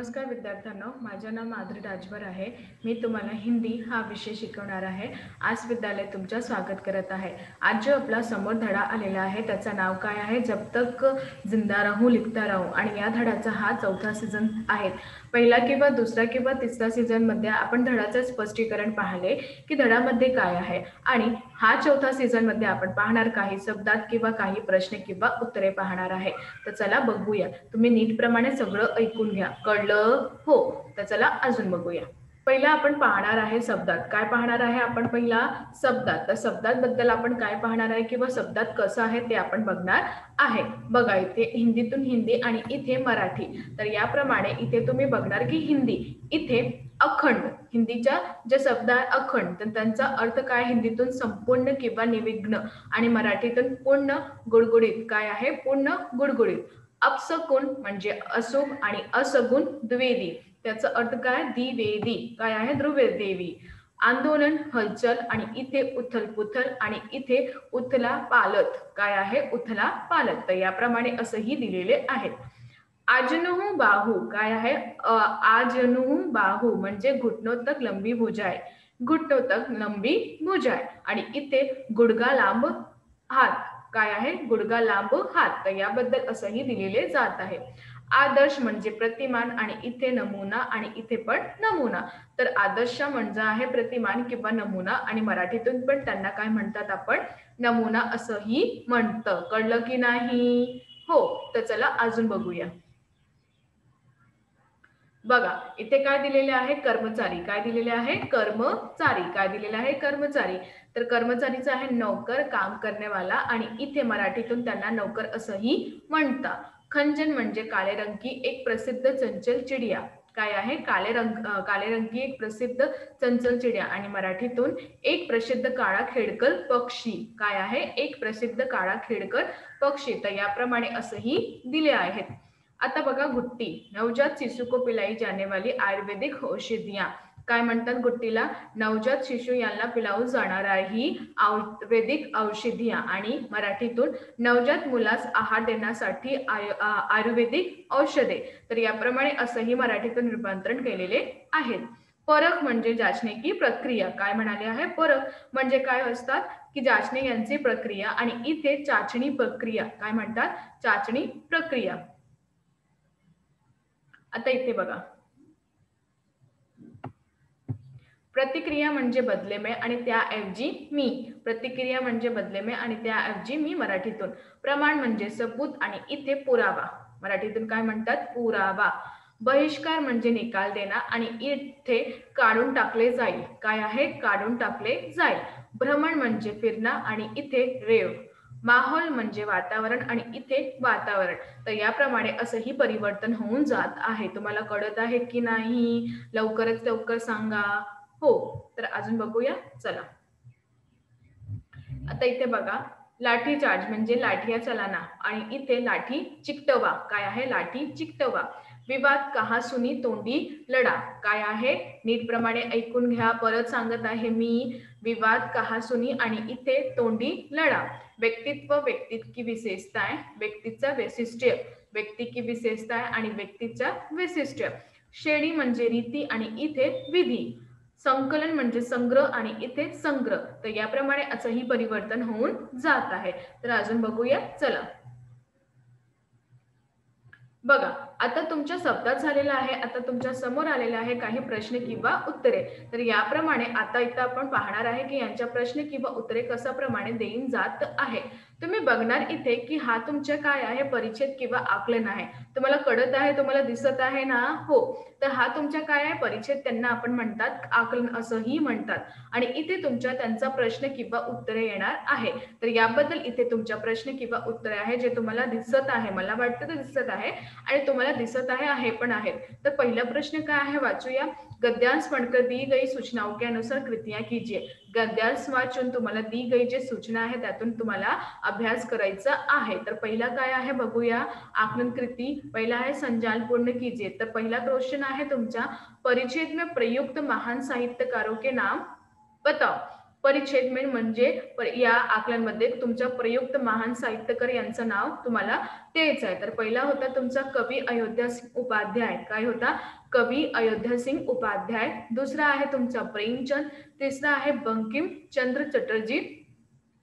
नमस्कार विद्यार्थ्यांनो, माझे नाव माधुरी राजभर आहे। मी तुम्हाला हिंदी हा विषय शिकवणार आहे। आज विद्यालय तुमचं स्वागत करत आहे। आज जो आपला समोर धडा आलेला आहे त्याचं नाव काय आहे? जब तक जिंदा रहूं लिखता रहूं। आणि या धड्याचा हा चौथा सीझन आहे। पहिला किंवा दुसरा किंवा तिसरा सीझन मध्ये आपण धड्याचे स्पष्टीकरण पाहिले की धड्यामध्ये काय आहे, आणि हा चौथा सीझन मध्ये आपण पाहणार काही शब्दात किंवा काही प्रश्न किंवा उत्तरे पाहणार आहे। तर चला बघूया। तुम्ही नीटप्रमाणे सगळं ऐकून घ्या। कळलं? हो। तर चला अजून बघूया। पहिला आपण पाहणार आहे शब्दात। काय पाहणार आहे आपण? पहिला शब्दात। तर शब्दाबद्दल आपण काय पाहणार आहे किंवा शब्दात कसं आहे ते आपण बघणार आहे। बघा, इथे हिंदीतून हिंदी आणि इथे मराठी। तर याप्रमाणे इथे तुम्ही बघणार की हिंदी, इथे अखंड, हिंदीचा जे शब्द आहे अखंड, तर त्यांचा अर्थ काय? हिंदीतून संपूर्ण किंवा निर्विघ्न, आणि मराठीतून पूर्ण गुडगुडीत। काय आहे? पूर्ण गुडगुडीत। अपशकुन म्हणजे अशुभ आणि असगुण द्विवेदी, त्याचा अर्थ काय? द्विवेदी। काय आहे? द्विवेदी। आंदोलन हलचल, आणि इथे उथलपुथल, आणि इथे उथला पालत। काय आहे? उथला पालत। तर याप्रमाणे असंही दिलेले आहेत। आजनुहू बाहू। काय आहे? आजनुहू बाहू म्हणजे घुटनों तक लंबी भुजाएं। घुटनों तक लंबी भुजाएं, आणि इथे गुडगा लांब हात। काय आहे? गुडगा लांब हात। तर याबद्दल असंही दिलेले जात आहे। आदर्श म्हणजे प्रतिमान, आणि इथे नमुना, आणि इथे पण नमुना। तर आदर्श म्हणजे आहे प्रतिमान किंवा नमुना, आणि मराठीतून पण त्यांना काय म्हणतात आपण? नमुना असंही म्हणतं। कळलं की नाही? हो। तर चला अजून बघूया। बघा, इथे काय दिलेले आहे? कर्मचारी। काय दिलेले आहे? कर्मचारी। काय दिलेले आहे? कर्मचारी। तर कर्मचारीचा आहे नौकर, काम करने वाला, आणि इथे मराठीतून त्यांना नौकर असंही म्हणतात। खंजन म्हणजे काळे रंगी एक प्रसिद्ध चंचल चिडिया। काय आहे? काळे रंगी एक प्रसिद्ध चंचल चिडिया, आणि मराठीतून एक प्रसिद्ध काळा खेडकर पक्षी। काय आहे? एक प्रसिद्ध काळा खेडकर पक्षी। तर याप्रमाणे असंही दिले आहेत। आता बघा, गुट्टी, नवजात शिशु को पिलाई जाने वाली आयुर्वेदिक औषधियां। काय म्हणतात गुट्टीला? नवजात शिशु यांना पिलावून जाणारा ही आयुर्वेदिक औषधिया, आणि मराठीतून नवजात मुलास आहार देण्यासाठी आयुर्वेदिक औषधे। तर याप्रमाणे असंही मराठीतून रूपांतरण केलेले आहेत। परख म्हणजे जाचण्याची प्रक्रिया। काय म्हणाले आहे? परख म्हणजे काय असतात की जाचणे यांची प्रक्रिया, आणि इथे चाचणी प्रक्रिया। काय म्हणतात? चाचणी प्रक्रिया। आता इथे बघा, प्रतिक्रिया म्हणजे बदले में, आणि त्याऐवजी मी। प्रतिक्रिया म्हणजे बदले में, आणि त्याऐवजी मी मराठीतून। प्रमाण म्हणजे सबूत, आणि इथे पुरावा। मराठीतून काय म्हणतात? पुरावा। बहिष्कार म्हणजे निकाल देना, आणि इथे काढून टाकले जाईल। काय आहे? काढून टाकले जाईल। भ्रमण म्हणजे फिरणं, आणि इथे रेव। माहोल म्हणजे वातावरण, आणि इथे वातावरण। तर याप्रमाणे असंही परिवर्तन होऊन जात आहे। तुम्हाला कळत आहे की नाही? लवकरच लवकर सांगा। हो। तर अजून बघूया। चला, आता इथे बघा, लाठी चार्ज म्हणजे लाठिया चलाना, आणि इथे लाठी चिकटवा। काय आहे? लाठी चिकटवा। विवाद कहासुनी तोंडी लढा। काय आहे? नीटप्रमाणे ऐकून घ्या, परत सांगत आहे मी। विवाद कहासुनी, आणि इथे तोंडी लढा। व्यक्तित्व, व्यक्ति की विशेषताएं, व्यक्तीचा वैशिष्ट्य। व्यक्ती की विशेषताएं आणि व्यक्तीचा वैशिष्ट्य। श्रेणी म्हणजे रीती, आणि इथे विधी। संकलन म्हणजे संग्रह, आणि इथे संग्रह। तर याप्रमाणे असंही परिवर्तन होऊन जात आहे। तर अजून बघूया। चला, बघा, आता तुमच्या शब्दात झालेला आहे। आता तुमच्या समोर आलेला आहे काही प्रश्न किंवा उत्तरे। तर याप्रमाणे आता इथं आपण पाहणार आहे की यांच्या प्रश्न किंवा उत्तरे कशा प्रमाणे देईन जात आहे। तुम्ही बघणार इथे की हा तुमच्या काय आहे? परिच्छेद किंवा आकलन आहे। तुम्हाला कळत आहे? तुम्हाला दिसत आहे ना? हो। तर हा तुमच्या काय आहे? परिच्छेद, त्यांना आपण म्हणतात आकलन असंही म्हणतात, आणि इथे तुमच्या त्यांचा प्रश्न किंवा उत्तरे येणार आहे। तर याबद्दल इथे तुमच्या प्रश्न किंवा उत्तरे आहे जे तुम्हाला दिसत आहे। मला वाटतं ते दिसत आहे, आणि तुम्हाला दिसत आहे पण आहेत। तर पहिला प्रश्न काय आहे? वाचूया। गद्यांश पढ़कर दी गई सूचनाओं के अनुसार कृतियां कीजिए। गद्यांश वाचून तुम्हाला दी गई जे सूचना आहे त्यातून तुम्हाला अभ्यास करायचा आहे। तर पहिला काय आहे बघूया। आकलन कृती पहिला आहे संजाल पूर्ण कीजिए। तर पहिला क्वेश्चन आहे तुमचा, परिच्छेद में प्रयुक्त महान साहित्यकारों के नाम बताओ। परिच्छेद मेन म्हणजे या आकलनमध्ये तुमच्या प्रयुक्त महान साहित्यकार यांचं नाव तुम्हाला द्यायचं आहे. तर पहिला होता तुमचा कवी अयोध्यासिंग उपाध्याय. काय होता? कवी अयोध्यासिंग उपाध्याय. दुसरा आहे तुमचा प्रेमचंद. तिसरा आहे बंकिमचंद्र चटर्जी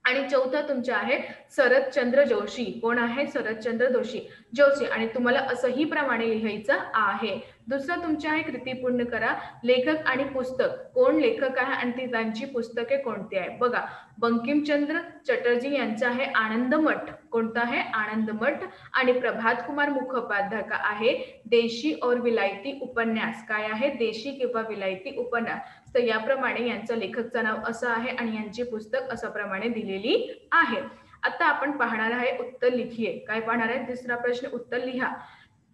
आणि चौथा तुमचा आहे शरदचंद्र जोशी. कोण आहे? शरदचंद्र जोशी. आणि तुम्हाला असंही प्रमाणे लिहायचं आहे. दुसरा तुमच्या आहे कृती पूर्ण करा. लेखक आणि पुस्तक. कोण लेखक आहे आणि त्यांची पुस्तके कोणती आहे? बघा, बंकिमचंद्र चटर्जी यांचा आहे आनंदमठ. कोणता आहे? आनंदमठ. आणि प्रभात कुमार मुखोपाध्याय का आहे देशी और विलायती उपन्यास. काय आहे? देशी किंवा विलायती उपन्यास. तर याप्रमाणे यांचं लेखकचं नाव असं आहे आणि यांची पुस्तक अशा प्रमाणे दिलेली आहे. आता आपण पाहणार आहे उत्तर लिखिए. काय पाहणार आहे? तिसरा प्रश्न उत्तर लिहा.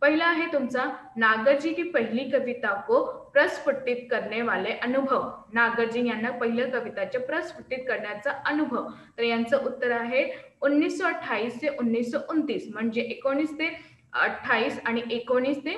पहिला आहे तुमचा नागरजी की पहली कविता को प्रस्फुटित करने वाले अनुभव. नागरजी यांना पहिल्या कविताचे प्रस्फुटित करण्याचा अनुभव. तर यांचं उत्तर आहे 1928 से 1929 म्हणजे 19 ते 28 आणि 19 ते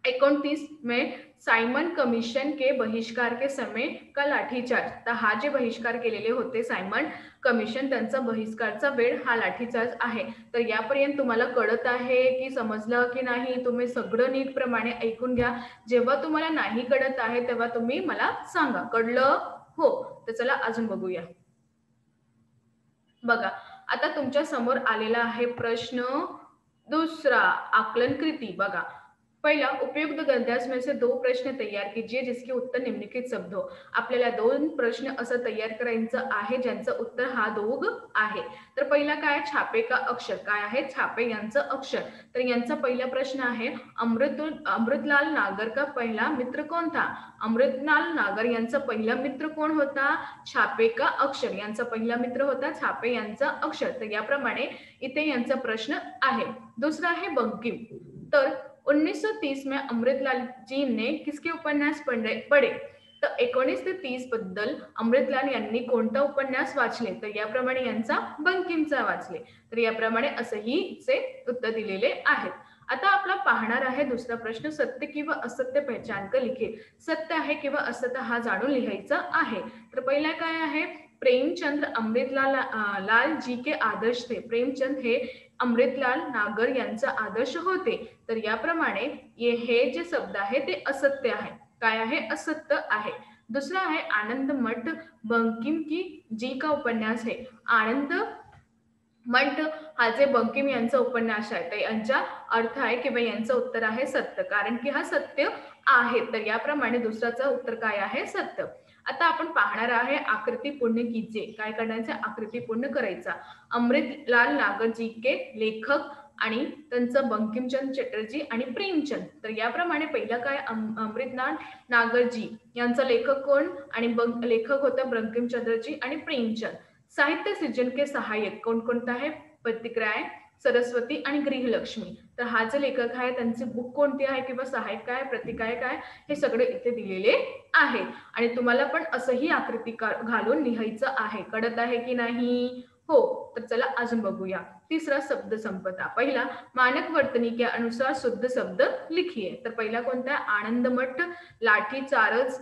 29 में सायमन कमिशन के बहिष्कार के समय का लाठीचार्ज. तर हा जे बहिष्कार केलेले होते सायमन कमिशन त्यांचा बहिष्कारचा वेळ हा लाठीचार्ज आहे. तर यापर्यंत तुम्हाला कळत आहे की समजलं की नाही? तुम्ही सगळं नीट प्रमाणे ऐकून घ्या. जेव्हा तुम्हाला नाही कळत आहे तेव्हा तुम्ही मला सांगा. कळलं? हो. तर चला अजून बघूया. बघा, आता तुमच्या समोर आलेला आहे प्रश्न दूसरा, आकलन कृति. बघा, पहिला उपयुक्त गद्यांश में से 2 प्रश्न तयार कीजिए जिसके उत्तर निम्नलिखित शब्द हो. आपल्याला 2 प्रश्न असं तयार करायचं आहे ज्यांचं उत्तर हा दोघ आहे. तर पहिला काय? छापे का अक्षर. काय आहे? छापे यांचं अक्षर. तर यांचा पहिला प्रश्न आहे अमृतलाल नागर का पहिला मित्र कौन था. अमृतलाल नागर यांचा पहिला मित्र कोण होता? छापे का अक्षर. यांचा पहिला मित्र होता छापे यांचा अक्षर. तर याप्रमाणे इथे यांचा प्रश्न आहे. दुसरा आहे बंकिम. तर 1930 में अमृतलाल जी ने किसके उपन्यास पढ़े. तर 19 ते 30 बद्दल अमृतलाल यांनी कोणता उपन्यास वाचले. तर याप्रमाणे यांचा बंकिमचा वाचले. तर याप्रमाणे असंही चे उत्तर दिलेले आहेत. आता आपला पाहणार आहे दुसरा प्रश्न, सत्य किंवा असत्य पहचान कर लिखे. सत्य आहे किंवा असत्य हा जाणून लिहायचा आहे. तर पहिला काय आहे? प्रेमचंद्र अमृतलाल जी के आदर्श थे. प्रेमचंद हे अमृतलाल नागर यांचा आदर्श होते. तर याप्रमाणे हे जे शब्द आहे ते असत्य आहे. काय आहे? असत्य आहे. दुसरा आहे आनंद मठ बंकिम की जी का उपन्यास है. आनंद मठ हा जे बंकिम यांचा उपन्यास आहे तर यांचा अर्थ आहे किंवा यांचं उत्तर आहे सत्य, कारण की हा सत्य आहे. तर याप्रमाणे दुसऱ्याचं उत्तर काय आहे? सत्य. आता आपण पाहणार आहे आकृती पूर्ण कीजिए. काय करायचं? आकृती पूर्ण करायचा. अमृतलाल नागरजी के लेखक आणि त्यांचं बंकिमचंद चटर्जी आणि प्रेमचंद. तर याप्रमाणे पहिला काय? अमृतलाल नागरजी यांचा लेखक कोण आणि लेखक होता बंकिमचंद्रजी आणि प्रेमचंद. साहित्य सृजन के सहाय्यक कोण कोणता आहे? प्रतिक्रिया, सरस्वती आणि गृहलक्ष्मी. तर हा जे लेखक आहे त्यांचे बुक कोणते आहे किंवा सहाय्यक काय, प्रतिक्रिया काय, हे सगळे इथे दिलेले आहे. आणि तुम्हाला पण असंही आकृती घालून लिहायचं आहे. कळत आहे की नाही? हो. तर चला अजून बघूया. तिसरा शब्द संपदा. पहिला मानक वर्तनी के अनुसार शुद्ध शब्द लिखिए. तर पहिला कोणता? आनंदमठ, लाठी चार्ज.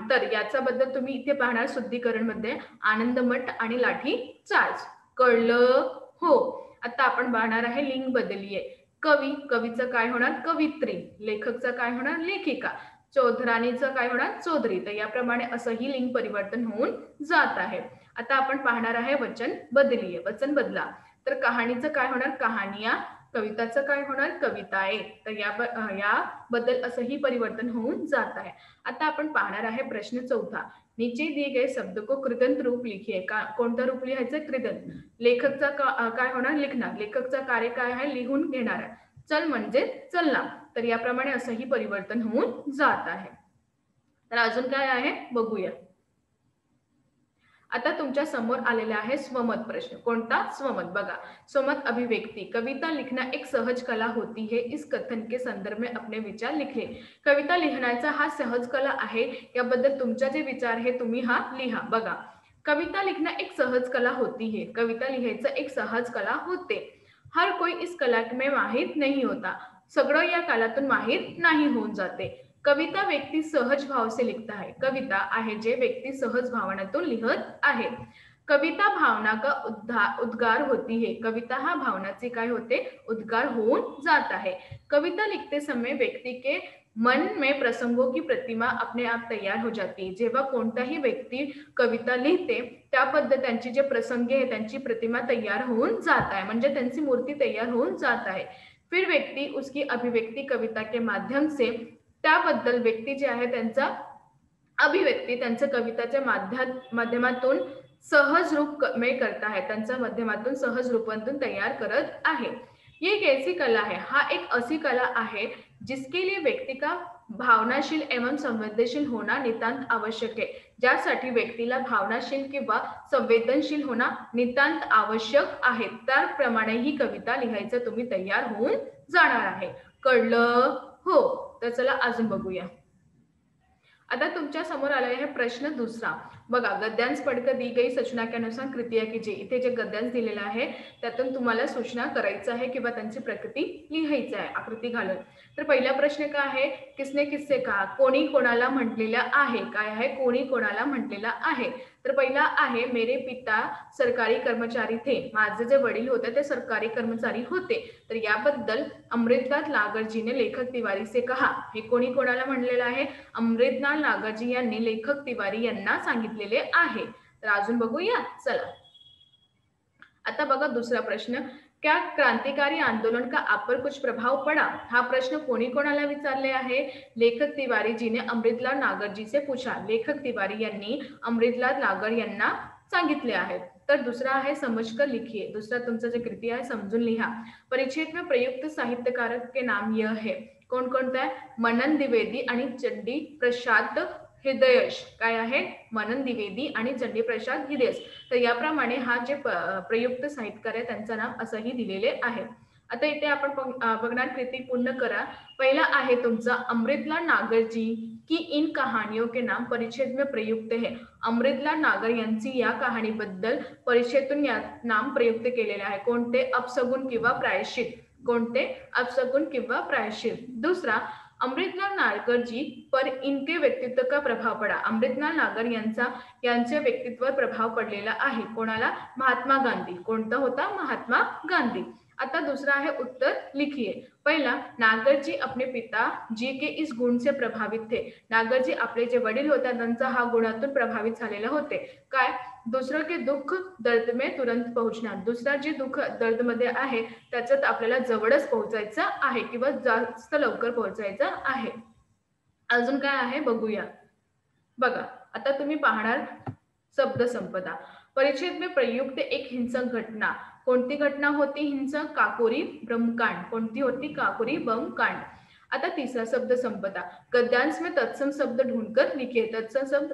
तर याचा बद्दल तुम्ही इथे पाहणार शुद्धीकरण मध्ये आनंदमठ आणि लाठी चार्ज. कळलं? हो. आता आपण पाहणार आहे लिंग बदलिये. कवी, कवीचं काय होणार? कवित्री. लेखकचं काय होणार? लेखिका. चौधराणीचं काय होणार? चौधरी. तर याप्रमाणे असंही लिंग परिवर्तन होऊन जात आहे. आता आपण पाहणार आहे वचन बदलिये. वचन बदला. तर कहाणीचं काय होणार? कहानिया. कविताचं काय होणार? कविताए. तर याबद्दल असंही परिवर्तन होऊन जात आहे. आता आपण पाहणार आहे प्रश्न चौथा. नीचे दिए गए शब्द को कृदंत रूप लिखिए. कोणतं रूप लिहायचं? कृदंत. लेखकचा काय होणार? लिखणार. लेखकचा कार्य काय आहे? लिहून घेणार. चल म्हणजे चलना. तर याप्रमाणे असंही परिवर्तन होऊन जात आहे. तर अजून काय आहे बघूया. आता तुमच्या समोर आलेला आहे स्वमत प्रश्न. कोणता? स्वमत. बघा, स्वमत अभिव्यक्ति. कविता लिखना एक सहज कला होती है. इस कथन के संदर्भ में अपने विचार लिखले. कविता लिहिण्याचा हा सहज कला आहे. याबद्दल तुमचे जे विचार आहे तुम्ही हा लिहा. बघा, कविता लिखना एक सहज कला होती है. कविता लिहायचं एक सहज कला होते. हर कोई इस कला में माहिर नहीं होता. सगळं या कालातून माहिर नाही होऊन जाते. कविता व्यक्ति सहज भाव से लिखता है. कविता आहे जे व्यक्ती सहज भावनातून लिहत आहे. कविता भावना का उद्गार होती है. कविता हा भावनाचे काय होते, उद्गार होऊन जात आहे. कविता लिखते समय व्यक्ति के मन में प्रसंगों की प्रतिमा अपने आप तैयार हो जाती है. जेव्हा कोणताही व्यक्ती कविता लिहिते त्याबद्दल त्यांची जे प्रसंग आहे त्यांची प्रतिमा तैयार होऊन जात आहे, म्हणजे त्यांची मूर्ती तैयार होऊन जात आहे. फिर व्यक्ति उसकी अभिव्यक्ति कविता के माध्यम से त्याबद्दल व्यक्ती जे आहे त्यांचा अभिव्यक्ती त्यांचं कविताच्या माध्यमातून सहज रूप में करता है, त्यांच्या माध्यमातून सहज रूपांतून तैयार करत आहे. ये एक ऐसी कला है, हा एक अशी कला आहे जिसके लिए व्यक्ति का भावनाशील एवं संवेदनशील होना नितांत आवश्यक है. ज्यासाठी व्यक्तीला भावनाशील किंवा संवेदनशील होना नितांत आवश्यक आहे. त्याप्रमाणे ही कविता लिहायचं तुम्ही तैयार होऊन जाणार आहे. कळलं? हो. तर चला अजून बघूया. आता तुमच्या समोर आला आहे प्रश्न दुसरा. बघा, गद्यांश पढ़कर दी गई सूचना के अनुसार कृतिया कीजिए. इथे जे गद्यांश दिलेला आहे त्यातून तुम्हाला सूचना करायचं आहे किंवा त्यांची प्रकृती लिहायची आहे आकृती घालून. तर पहिला प्रश्न काय आहे, किसने किससे कहा. कोणी कोणाला म्हटलेला आहे. काय आहे, कोणी कोणाला म्हटलेला आहे. तर पहिला आहे, मेरे पिता सरकारी कर्मचारी थे. माझे जे वडील होते ते सरकारी कर्मचारी होते. तर याबद्दल अमृतलाल नागरजीने लेखक तिवारी से कहा. हे कोणी कोणाला म्हणलेलं आहे, अमृतलाल नागरजी यांनी लेखक तिवारी यांना सांगितलेले आहे. तर अजून बघूया चला. आता बघा दुसरा प्रश्न, क्या क्रांतिकारी आंदोलन का आप पर कुछ प्रभाव पड़ा. हा प्रश्न कोणी कोणाला विचारले आहे, लेखक तिवारी जी ने अमृतलाल नागरजी से पूछा. लेखक तिवारी यांनी अमृतलाल नागर यांना सांगितले आहे. तर दुसरा आहे, समझकर लिखिए. दुसरा तुमचा जे कृती आहे समजून लिहा. परिच्छेद में प्रयुक्त साहित्यकारक के नाम यह है. कोण कोणता आहे, मनन द्विवेदी आणि चंडी प्रसाद हृदयेश. काय आहे, मनन द्विवेदी आणि चंडी प्रसाद हृदयेश. तर याप्रमाणे हा जे प्रयुक्त साहित्यकार आहे त्यांचं नाव असंही दिलेले आहे. आता इथे आपण बघणार कृती पूर्ण करा. पहिला आहे तुमचा, अमृतलाल नागर जी की इन कहानियों के नाम परिच्छेद में प्रयुक्त है. अमृतलाल नागर यांची या कहाणीबद्दल परिच्छेदून या नाम प्रयुक्त केलेले आहे. कोणते, अपशगुन किंवा प्रायश्चित. कोणते, अपशगुन किंवा प्रायश्चित. दुसरा, अमृतलाल नागर जी पर इनके व्यक्तित्व का प्रभाव पड़ा. अमृतलाल नागर यांच्या व्यक्तित्वावर प्रभाव पडलेला आहे. कोणाला, महात्मा गांधी. कोणता होता, महात्मा गांधी. आता दूसरा है, उत्तर लिखिए. पहिला, नागरजी अपने पिता जी के इस गुण से प्रभावित थे. नागरजी आपले जे वडील होते त्यांचा हा गुणातून प्रभावित झालेले होते. काय, दुसरं के दुःख दर्द में तुरंत पोहोचणार. दुसरा जे दुःख दर्द मध्ये आहे त्याच्यात आपल्याला जवळच पोहोचायचं आहे किंवा जास्त लवकर पोहोचायचं आहे. अजून काय आहे बघूया. बघा, आता तुम्ही पाहणार शब्द संपदा. परिच्छेद में प्रयुक्त एक हिंसक घटना. कोणती घटना होती, हिंसक, काकोरी ब्रह्मकांड. कोणती होती, काकोरी ब्रह्मकांड. आता तीसरा शब्द संपदा. गद्यांश में तत्सम शब्द ढूंढकर लिखिए. तत्सम शब्द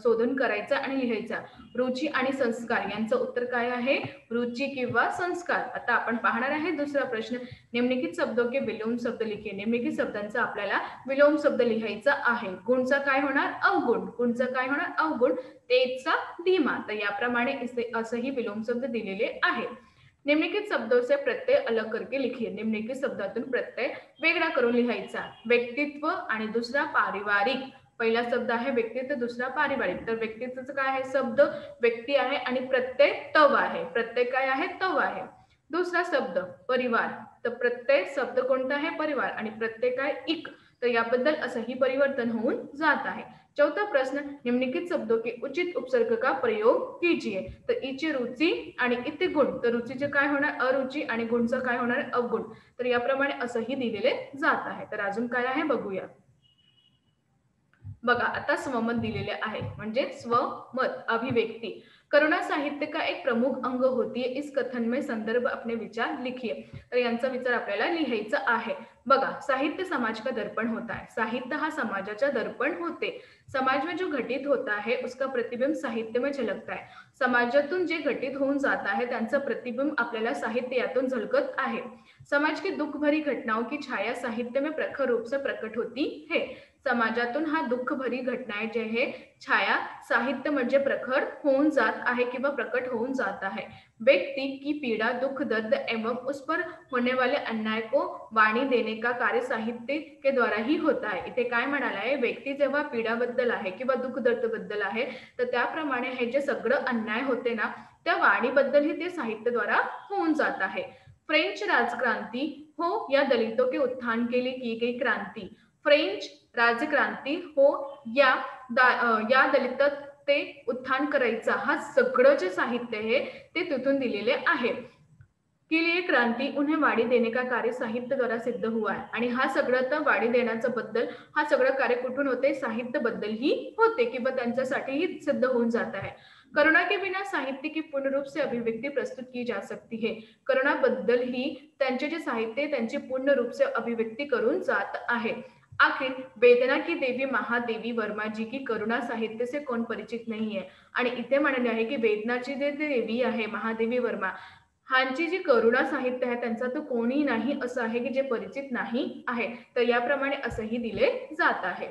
शोधून करायचा आणि लिहायचा. रुची आणि संस्कार यांचं उत्तर काय आहे, रुची किंवा संस्कार. आता आपण पाहणार आहे दुसरा प्रश्न, निम्नलिखित शब्दों के विलोम शब्द लिखिए. निम्नलिखित शब्दांचा आपल्याला विलोम शब्द लिहायचा आहे. गुणचा काय होणार, अवगुण. गुणचा काय होणार, अवगुण. तेजचा धीमा. तर याप्रमाणे असंही विलोम शब्द दिलेले आहे. निम्नलिखित शब्दों से प्रत्यय अलग करके लिखिए. निम्नलिखित शब्दातून प्रत्यय वेगळा करून लिहायचा. व्यक्तित्व आणि दुसरा पारिवारिक. पहिला शब्द आहे व्यक्तित्व, दुसरा पारिवारिक. तर व्यक्तित्वाचं काय आहे, शब्द व्यक्ती आहे आणि प्रत्यय तव आहे. प्रत्यय काय आहे, तव आहे. दुसरा शब्द परिवार. तर प्रत्यय शब्द कोणता आहे, परिवार, आणि प्रत्यय काय, इक. तर याबद्दल असंही परिवर्तन होऊन जात आहे. चौथा प्रश्न, निम्नलिखित शब्दों के उचित उपसर्ग का प्रयोग कीजिए. तर इची रुची आणि इथे गुण. तर रुचीचे काय होणार, अरुची, आणि गुणचं काय होणार, अवगुण. तर याप्रमाणे असंही दिलेले जात आहे. तर अजून काय आहे बघूया. बघा, आता स्वमत दिलेले आहे, म्हणजे स्वमत, अभिव्यक्ती. करुणा साहित्य का एक प्रमुख अंग होती है. इस कथन में संदर्भ अपने विचार लिखिए. तर यांचा विचार आपल्याला लिहायचा आहे. बघा, साहित्य समाज का दर्पण होता है. साहित्य हा समाजाचा दर्पण होते. समाज में जो घटित होता है उसका प्रतिबिंब साहित्य में झलकता है. समाजातून जे घटित होऊन जात आहे त्यांचं प्रतिबिंब आपल्याला साहित्य यातून झलकत आहे. समाज की दुख भरी घटनाओं की छाया साहित्य में प्रखर रूप से प्रकट होती है. समाजातून हा दुःख भरी घटना जे आहे छाया साहित्य म्हणजे प्रखर होऊन जात आहे किंवा प्रकट होऊन जात आहे. व्यक्ति की पीड़ा दुख दर्द एवं उस पर होने वाले अन्याय को वाणी देने का कार्य साहित्य के द्वारा ही होता आहे. इथे काय म्हणाला आहे, व्यक्ती जेव्हा पीडाबद्दल आहे किंवा दुःख दर्द बद्दल आहे, तर त्याप्रमाणे हे जे सगळं अन्याय होते ना, त्या वाणीबद्दल ही ते साहित्याद्वारा होऊन जात आहे. फ्रेंच राजक्रांती हो या दलितों के उत्थान के लिए की गई क्रांती. फ्रेंच राजक्रांती हो या या दलित ते उत्थान करायचा हा सगळं जे साहित्य आहे ते तिथून दिलेले आहे. के लिए क्रांती उन्हें वाणी देने का कार्य साहित्य द्वारा सिद्ध हुआ है. आणि हा सगळं तर वाणी देण्याचं बद्दल हा सगळं कार्य कुठून होते, साहित्य बद्दल ही होते किंवा त्यांच्यासाठीही सिद्ध होऊन जात आहे. करुणा के बिना साहित्य की पूर्ण रूप से अभिव्यक्ति प्रस्तुत की जा सकती है. करुणा बद्दल ही त्यांचे जे साहित्य त्यांची पूर्ण रूप से अभिव्यक्ति करून जात आहे. आखिर वेदना की देवी महादेवी वर्मा जी की करुणा साहित्य से कोण परिचित नहीं है. आणि इथे म्हणणे आहे की वेदनाची जे देवी आहे महादेवी वर्मा ह्यांची जी करुणा साहित्य आहे त्यांचा तो कोणी नाही असं आहे की जे परिचित नाही आहे. तर याप्रमाणे असंही दिले जात आहे.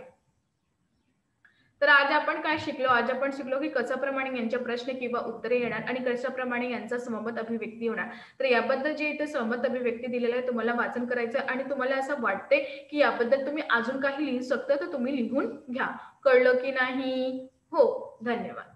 तर आज आपण काय शिकलो, आज आपण शिकलो की कशाप्रमाणे यांचे प्रश्न किंवा उत्तरे येणार आणि कशाप्रमाणे यांचा सममत अभिव्यक्ती होणार. तर याबद्दल जे इथे सममत अभिव्यक्ती दिलेलं आहे तुम्हाला वाचन करायचं आणि तुम्हाला असं वाटते की याबद्दल तुम्ही अजून काही लिहू शकता तर तुम्ही लिहून घ्या. कळलं की नाही? हो, धन्यवाद.